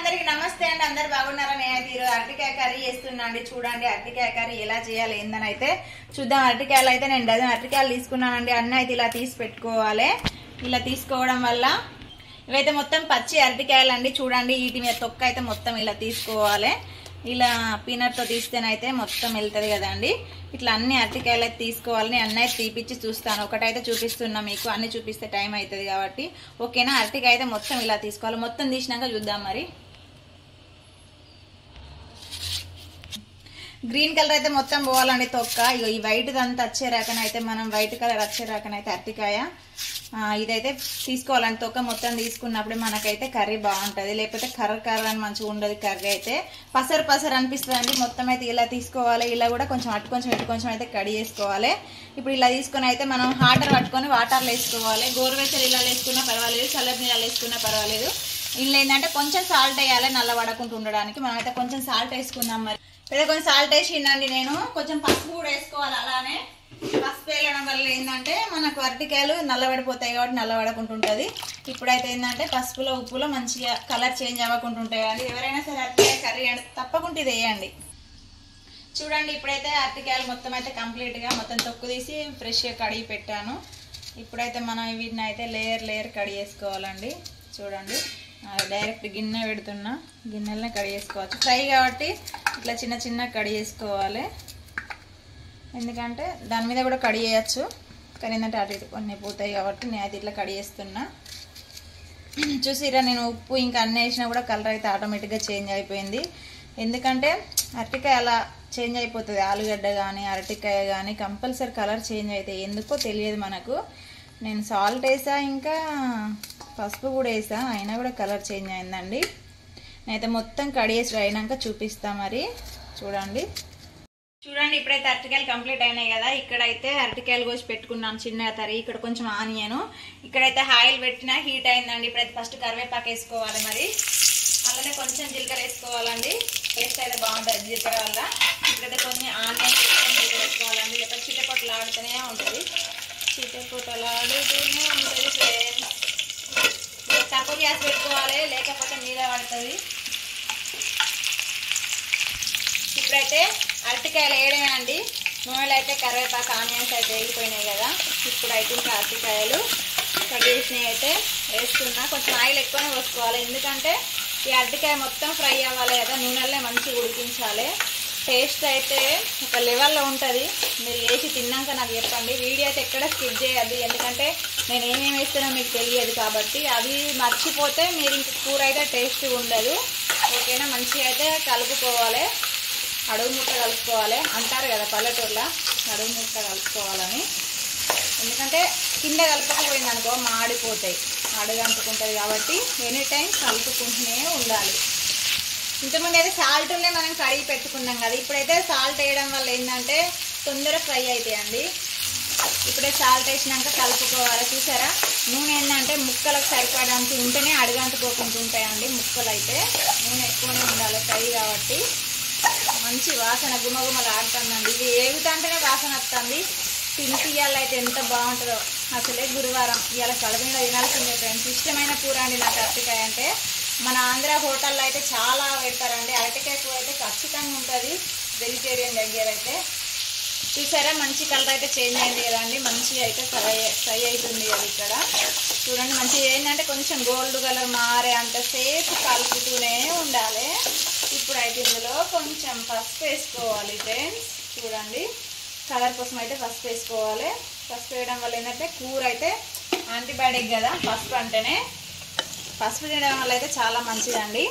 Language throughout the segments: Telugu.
అందరికి నమస్తే అండి. అందరు బాగున్నారా? నేనైతే ఈరోజు అరటికాయ కర్రీ చేస్తున్నా అండి. చూడండి అరటికాయ కర్రీ ఎలా చేయాలి ఏందని అయితే చూద్దాం. అరటికాయలు అయితే నేను డజన్ అరటికాయలు తీసుకున్నానండి. అన్నీ అయితే ఇలా తీసి పెట్టుకోవాలి. ఇలా తీసుకోవడం వల్ల ఇవైతే మొత్తం పచ్చి అరటికాయలు అండి. చూడండి వీటి మీద తొక్క అయితే మొత్తం ఇలా తీసుకోవాలి. ఇలా పీనట్తో తీస్తేనైతే మొత్తం వెళ్తుంది కదండి. ఇట్లా అన్ని అరటికాయలు అయితే తీసుకోవాలని అన్నీ అయితే తీపిచ్చి చూస్తాను. ఒకటైతే చూపిస్తున్నా మీకు, అన్ని చూపిస్తే టైం అవుతుంది కాబట్టి ఓకేనా. అరటికాయ అయితే మొత్తం ఇలా తీసుకోవాలి. మొత్తం తీసినాక చూద్దాం. మరి గ్రీన్ కలర్ అయితే మొత్తం పోవాలండి తొక్క. ఇగో ఈ వైట్ అంతా వచ్చే రాకనైతే మనం వైట్ కలర్ వచ్చే రాకనైతే అరటికాయ ఇదైతే తీసుకోవాలండి. తొక్క మొత్తం తీసుకున్నప్పుడే మనకైతే కర్రీ బాగుంటుంది. లేకపోతే కర్ర అని మంచిగా ఉండదు. కర్రీ అయితే పసరు అనిపిస్తుంది అండి. మొత్తం అయితే ఇలా తీసుకోవాలి. ఇలా కూడా కొంచెం అటు కొంచెం ఇటు కొంచెం అయితే కడి చేసుకోవాలి. ఇప్పుడు ఇలా తీసుకుని అయితే మనం వాటర్ పట్టుకొని వాటర్లో వేసుకోవాలి. గోరువెచ్చలు ఇలా వేసుకున్నా పర్వాలేదు, చల్లటి నీళ్ళు వేసుకున్నా పర్వాలేదు. ఇందులో ఏంటంటే కొంచెం సాల్ట్ వేయాలి నల్ల పడకుండా ఉండడానికి. మనం అయితే కొంచెం సాల్ట్ వేసుకుందాం. మరి అయితే కొంచెం సాల్ట్ వేసిండండి. నేను కొంచెం పసుపు కూడా వేసుకోవాలి. అలానే పసుపు వేయడం వల్ల ఏంటంటే మనకు అరటికాయలు నల్లబడిపోతాయి కాబట్టి నల్లబడకుండా ఉంటుంది. ఇప్పుడైతే ఏంటంటే పసుపులో ఉప్పులో మంచిగా కలర్ చేంజ్ అవ్వకుండా ఉంటాయి అండి. ఎవరైనా సరే అరటికాయ కర్రీ అంటే తప్పకుండా ఇది వేయండి. చూడండి ఇప్పుడైతే అరటికాయలు మొత్తం అయితే కంప్లీట్గా మొత్తం తొక్కు తీసి ఫ్రెష్గా కడిగి పెట్టాను. ఇప్పుడైతే మనం వీటిని అయితే లేయర్ కడిగి వేసుకోవాలండి. చూడండి డైరెక్ట్ గిన్నె పెడుతున్నా, గిన్నెలనే కడిగి వేసుకోవచ్చు. ఫ్రై కాబట్టి ఇట్లా చిన్న కడిగి వేసుకోవాలి. ఎందుకంటే దాని మీద కూడా కడిగి వేయచ్చు, కానీ ఏంటంటే అటు ఇటు కొన్ని పోతాయి కాబట్టి నేను అయితే ఇట్లా కడిగి వేస్తున్నా. చూసిరా నేను ఉప్పు ఇంకా అన్నీ వేసినా కూడా కలర్ అయితే ఆటోమేటిక్గా చేంజ్ అయిపోయింది. ఎందుకంటే అరటికాయ అలా చేంజ్ అయిపోతుంది. ఆలుగడ్డ కానీ అరటికాయ కానీ కంపల్సరీ కలర్ చేంజ్ అవుతాయి. ఎందుకో తెలియదు మనకు. నేను సాల్ట్ వేసా ఇంకా పసుపు కూడా వేసా, అయినా కూడా కలర్ చేంజ్ అయిందండి. నేనైతే మొత్తం కడిగేసి అయినాక చూపిస్తా. మరి చూడండి ఇప్పుడైతే అరటికాయలు కంప్లీట్ అయినాయి కదా. ఇక్కడైతే అరటికాయలు కోసి పెట్టుకున్నాను చిన్నగా తరిగి. ఇక్కడ కొంచెం ఆనియను, ఇక్కడైతే ఆయిల్ పెట్టినా హీట్ అయిందండి. ఇప్పుడైతే ఫస్ట్ కరివేపాకు వేసుకోవాలి. మరి అలానే కొంచెం జీలకర్ర వేసుకోవాలండి. టేస్ట్ అయితే బాగుంటుంది జీలకర్ర వల్ల. ఇప్పుడైతే కొన్ని ఆనియన్ వేసుకోవాలండి. లేకపోతే చిట్టపొట్టలు ఆడుతూనే ఉంటుంది. చిట్టపొట్టలాడుతూనే ఉంటుంది ఫ్రెండ్స్. తక్కువ గ్యాస్ పెట్టుకోవాలి, లేకపోతే మీద పడుతుంది. ఇప్పుడైతే అరటికాయలు వేయడమే అండి. నూనెలు అయితే కరివేపాకు ఆనియన్స్ అయితే వేగిపోయినాయి కదా. ఇప్పుడైతే ఇంకా అరటికాయలు కట్ చేసినవి అయితే వేస్తున్నా. కొంచెం ఆయిల్ ఎక్కువనే పోసుకోవాలి, ఎందుకంటే ఈ అరటికాయ మొత్తం ఫ్రై అవ్వాలి కదా. నూనెలనే మంచిగా ఉడికించాలి. టేస్ట్ అయితే ఒక లెవెల్లో ఉంటుంది. మీరు వేసి తిన్నాక నాకు చెప్పండి. వీడియో అయితే ఎక్కడ స్కిప్ చేయద్దు, ఎందుకంటే నేను ఏమేమి వేస్తానో మీకు తెలియదు కాబట్టి. అది మర్చిపోతే మీరు ఇంక కూర అయితే టేస్ట్ ఉండదు. ఓకేనా. మంచిగా అయితే కలుపుకోవాలి, అడుగు ముక్క కలుపుకోవాలి అంటారు కదా పల్లెటూరులో, అడుగు ముక్క కలుపుకోవాలని. ఎందుకంటే కింద కలపకపోయింది అనుకో మాడిపోతాయి, అడుగు అంటుకుంటుంది కాబట్టి ఎనీ టైం కలుపుకుంటూనే ఉండాలి. ఇంతకుముందు అయితే సాల్ట్లే మనం కడిగి పెట్టుకున్నాం కదా. ఇప్పుడైతే సాల్ట్ వేయడం వల్ల ఏంటంటే తొందరగా ఫ్రై అవుతాయండి. ఇప్పుడే సాల్ట్ వేసినాక కలుపుకోవాలి. చూసారా నూనె ఏంటంటే ముక్కలకు సరిపడానికి ఉంటేనే అడుగంటుకోకుండా ఉంటాయండి. ముక్కలు అయితే నూనె ఎక్కువనే ఉండాలి ఫ్రై కాబట్టి. మంచి వాసన గుమగుమలు ఆడుతుందండి. ఇది ఏగుతంటేనే వాసన వస్తుంది. తినిపియాలైతే ఎంత బాగుంటుందో. అసలే గురువారం ఇవాళ కడుపు మీద తినాల్సిందే ఫ్రెండ్స్. ఇష్టమైన కూర అండి నాకు అరటికాయ అంటే. మన ఆంధ్ర హోటల్లో అయితే చాలా పెడతారండి. అరటికాయ కూర అయితే ఖచ్చితంగా ఉంటుంది వెజిటేరియన్ దగ్గర అయితే. చూసారా మంచి కలర్ అయితే చేంజ్ అయింది కదండి. మంచిగా అయితే ఫ్రై అవుతుంది కదా. ఇక్కడ చూడండి మంచిగా ఏంటంటే కొంచెం గోల్డ్ కలర్ మారే అంత సేపు కలుపుతూనే ఉండాలి. ఇప్పుడైతే ఇందులో కొంచెం పసుపు వేసుకోవాలి ఫ్రెండ్స్. చూడండి కలర్ కోసం అయితే పసుపు వేసుకోవాలి. పసుపు వేయడం వల్ల ఏంటంటే కూర అయితే యాంటీబయాటిక్ కదా. పసుపు అంటేనే పసుపు తినడం వల్ల అయితే చాలా మంచిదండి.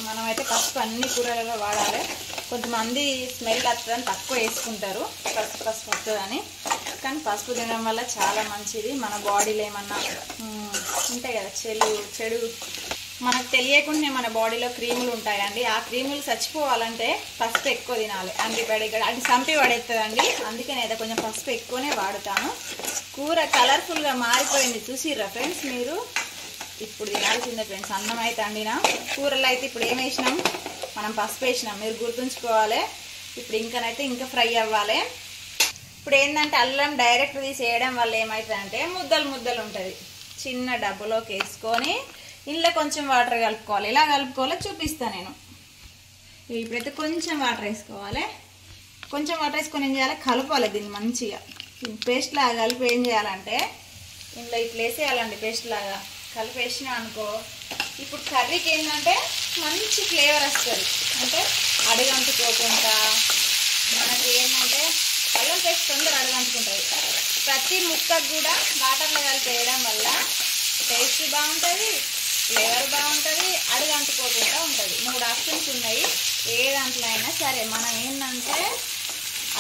మనమైతే పసుపు అన్ని కూరలలో వాడాలి. కొంతమంది స్మెల్ వస్తుందని తక్కువ వేసుకుంటారు, పసుపు వస్తుందని. కానీ పసుపు తినడం వల్ల చాలా మంచిది. మన బాడీలో ఏమన్నా ఉంటాయి కదా చెడు మనకు తెలియకుండా మన బాడీలో క్రీములు ఉంటాయండి. ఆ క్రీములు చచ్చిపోవాలంటే పసుపు ఎక్కువ తినాలి. యాంటీబయాటిక్ అది చంపి పడేస్తుందండి. అందుకే నేను కొంచెం పసుపు ఎక్కువనే వాడుతాను. కూర కలర్ఫుల్గా మారిపోయింది చూసిర్రా ఫ్రెండ్స్ మీరు. ఇప్పుడు తినాల్సిందే ఫ్రెండ్స్. అన్నం అయితే అండినా, కూరలు అయితే ఇప్పుడు ఏం వేసినాం మనం పసుపు వేసినాం, మీరు గుర్తుంచుకోవాలి. ఇప్పుడు ఇంకనైతే ఇంకా ఫ్రై అవ్వాలి. ఇప్పుడు ఏంటంటే అల్లం డైరెక్ట్ తీసి వేయడం వల్ల ఏమవుతుందంటే ముద్దలు ఉంటుంది. చిన్న డబ్బులోకి వేసుకొని ఇందులో కొంచెం వాటర్ కలుపుకోవాలి. ఎలా కలుపుకోవాలో చూపిస్తాను నేను. ఇప్పుడైతే కొంచెం వాటర్ వేసుకోవాలి. కొంచెం వాటర్ వేసుకొని ఏం చేయాలి, కలపాలి దీన్ని మంచిగా. పేస్ట్ లాగా కలిపి ఏం చేయాలంటే ఇందులో ఇట్లా వేసేయాలండి. పేస్ట్ లాగా కలిపేసినా అనుకో, ఇప్పుడు కర్రీకి ఏంటంటే మంచి ఫ్లేవర్ వస్తుంది. అంటే అడుగంటుకోకుండా మనకి ఏంటంటే అల్లం పేస్ట్ తొందర అడుగంటుకుంటుంది. ప్రతి ముక్కకు కూడా వాటర్లో కలిపి వేయడం వల్ల టేస్ట్ బాగుంటుంది, ఫ్లేవర్ బాగుంటుంది, అడుగంటుకోకుండా ఉంటుంది. 3 ఆప్షన్స్ ఉన్నాయి. ఏ దాంట్లో అయినా సరే మనం ఏంటంటే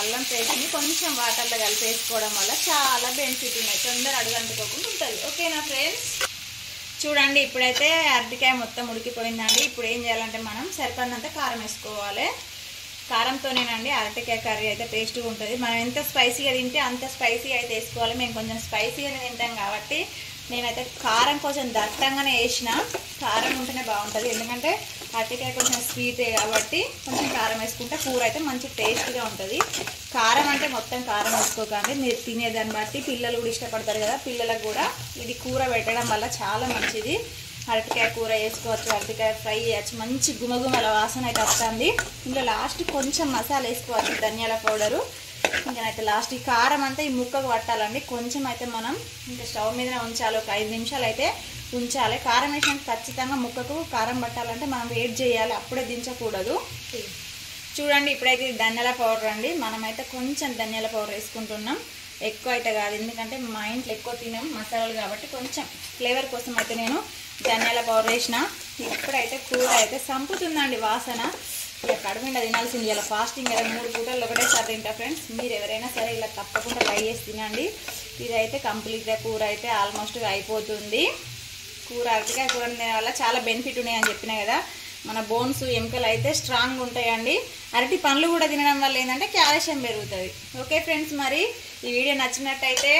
అల్లం పేస్ట్ని కొంచెం వాటర్లో కలిపి వేసుకోవడం వల్ల చాలా బెనిఫిట్ ఉన్నాయి. తొందర అడుగంటుకోకుండా ఉంటుంది. ఓకేనా ఫ్రెండ్స్? చూడండి ఇప్పుడైతే అరటికాయ మొత్తం ఉడికిపోయిందండి. ఇప్పుడు ఏం చేయాలంటే మనం సరిపడినంత కారం వేసుకోవాలి. కారంతోనేనండి అరటికాయ కర్రీ అయితే టేస్ట్గా ఉంటుంది. మనం ఎంత స్పైసీగా తింటే అంత స్పైసీగా అయితే వేసుకోవాలి. మేము కొంచెం స్పైసీగానే తింటాం కాబట్టి నేనైతే కారం కొంచెం దట్టంగానే వేసిన. కారం ఉంటేనే బాగుంటుంది, ఎందుకంటే అరటికాయ కొంచెం స్వీటే కాబట్టి కొంచెం కారం వేసుకుంటే కూర అయితే మంచి టేస్ట్గా ఉంటుంది. కారం అంటే మొత్తం కారం వేసుకోకండి, మీరు తినేదాన్ని బట్టి. పిల్లలు కూడా ఇష్టపడతారు కదా, పిల్లలకు కూడా ఇది కూర పెట్టడం వల్ల చాలా మంచిది. అరటికాయ కూర వేసుకోవచ్చు, అరటికాయ ఫ్రై చేయవచ్చు, మంచి గుమగుమల వాసన అయితే వస్తుంది. ఇందులో లాస్ట్ కొంచెం మసాలా వేసుకోవచ్చు, ధనియాల పౌడరు. ఇంకనైతే లాస్ట్ ఈ కారం అంతా ఈ ముక్కకు పట్టాలండి. కొంచెం అయితే మనం ఇంకా స్టవ్ మీదనే ఉంచాలి, ఒక 5 నిమిషాలు అయితే ఉంచాలి. కారం వేసినాక ఖచ్చితంగా ముక్కకు కారం పట్టాలంటే మనం వెయిట్ చేయాలి, అప్పుడే దించకూడదు. చూడండి ఇప్పుడైతే ధనియాల పౌడర్ అండి. మనమైతే కొంచెం ధనియాల పౌడర్ వేసుకుంటున్నాం, ఎక్కువ అయితే కాదు, ఎందుకంటే మా ఇంట్లో ఎక్కువ తినాం మసాలాలు కాబట్టి కొంచెం ఫ్లేవర్ కోసం అయితే నేను ధనియాల పౌడర్ వేసిన. ఇప్పుడైతే కూర అయితే సంపుతుందండి వాసన. ఇక కడుపుండా తినాల్సింది. ఇలా ఫాస్టింగ్ కదా, 3 పూటలు ఒకటేసారి తింటా ఫ్రెండ్స్. మీరు ఎవరైనా సరే ఇలా తప్పకుండా ట్రై చేసి తినండి. ఇదైతే కంప్లీట్గా కూర అయితే ఆల్మోస్ట్గా అయిపోతుంది. కూర అరటికాయ కూర తినడం వల్ల చాలా బెనిఫిట్ ఉన్నాయని చెప్పినా కదా. మన బోన్స్ ఎముకలు అయితే స్ట్రాంగ్ ఉంటాయండి. అరటి పండ్లు కూడా తినడం వల్ల ఏంటంటే కాల్షియం పెరుగుతుంది. ఓకే ఫ్రెండ్స్, మరి ఈ వీడియో నచ్చినట్టయితే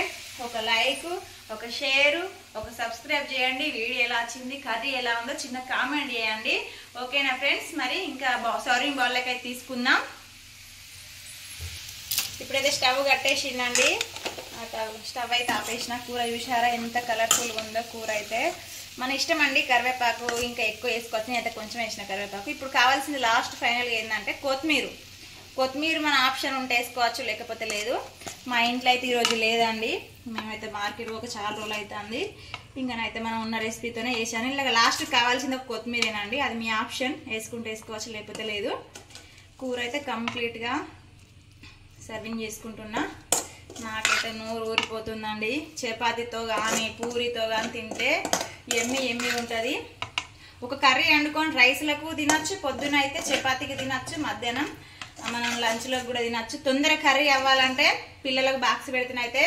ఒక లైక్, ఒక షేరు, ఒక సబ్స్క్రైబ్ చేయండి. వీడియో ఎలా వచ్చింది, కర్రీ ఎలా ఉందో చిన్న కామెంట్ చేయండి. ఓకేనా ఫ్రెండ్స్? మరి ఇంకా సర్వింగ్ బౌల్లోకి అయితే తీసుకుందాం. ఇప్పుడైతే స్టవ్ కట్టేసిందండి. స్టవ్ అయితే ఆపేసిన. కూర చూసారా ఎంత కలర్ఫుల్గా ఉందో. కూర అయితే మన ఇష్టం అండి. కరివేపాకు ఇంకా ఎక్కువ వేసుకోవచ్చు, నేనైతే కొంచెం వేసిన కరివేపాకు. ఇప్పుడు కావాల్సింది లాస్ట్ ఫైనల్గా ఏంటంటే కొత్తిమీర మన ఆప్షన్ ఉంటే వేసుకోవచ్చు, లేకపోతే లేదు. మా ఇంట్లో అయితే ఈరోజు లేదండి, మేమైతే మార్కెట్ ఒక చాలా రోజులు అవుతుంది. ఇంకనైతే మనం ఉన్న రెసిపీతోనే వేసాను. ఇలాగ లాస్ట్ కావాల్సింది ఒక కొత్తిమీరేనండి, అది మీ ఆప్షన్, వేసుకుంటే వేసుకోవచ్చు, లేకపోతే లేదు. కూర అయితే కంప్లీట్గా సర్వింగ్ చేసుకుంటున్నా. నాకైతే నోరు ఊరిపోతుందండి. చపాతీతో కానీ పూరితో కానీ తింటే ఎమ్మి ఉంటుంది. ఒక కర్రీ వండుకొని రైస్లకు తినచ్చు, పొద్దున అయితే చపాతీకి తినచ్చు, మధ్యాహ్నం మనం లంచ్లోకి కూడా తినచ్చు. తొందర కర్రీ అవ్వాలంటే పిల్లలకు బాక్స్ పెడితేనైతే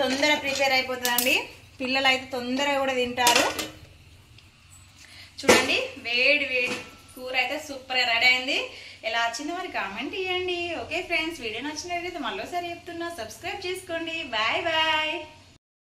తొందర ప్రిపేర్ అయిపోతుందండి. పిల్లలు అయితే తొందరగా కూడా తింటారు. చూడండి వేడి వేడి కూర అయితే సూపర్గా రెడీ అయింది. ఎలా వచ్చిందో మరి కామెంట్ ఇవ్వండి. ఓకే ఫ్రెండ్స్, వీడియో నచ్చినట్లయితే మళ్ళీసారి చెప్తున్నా, సబ్స్క్రైబ్ చేసుకోండి. Bye bye.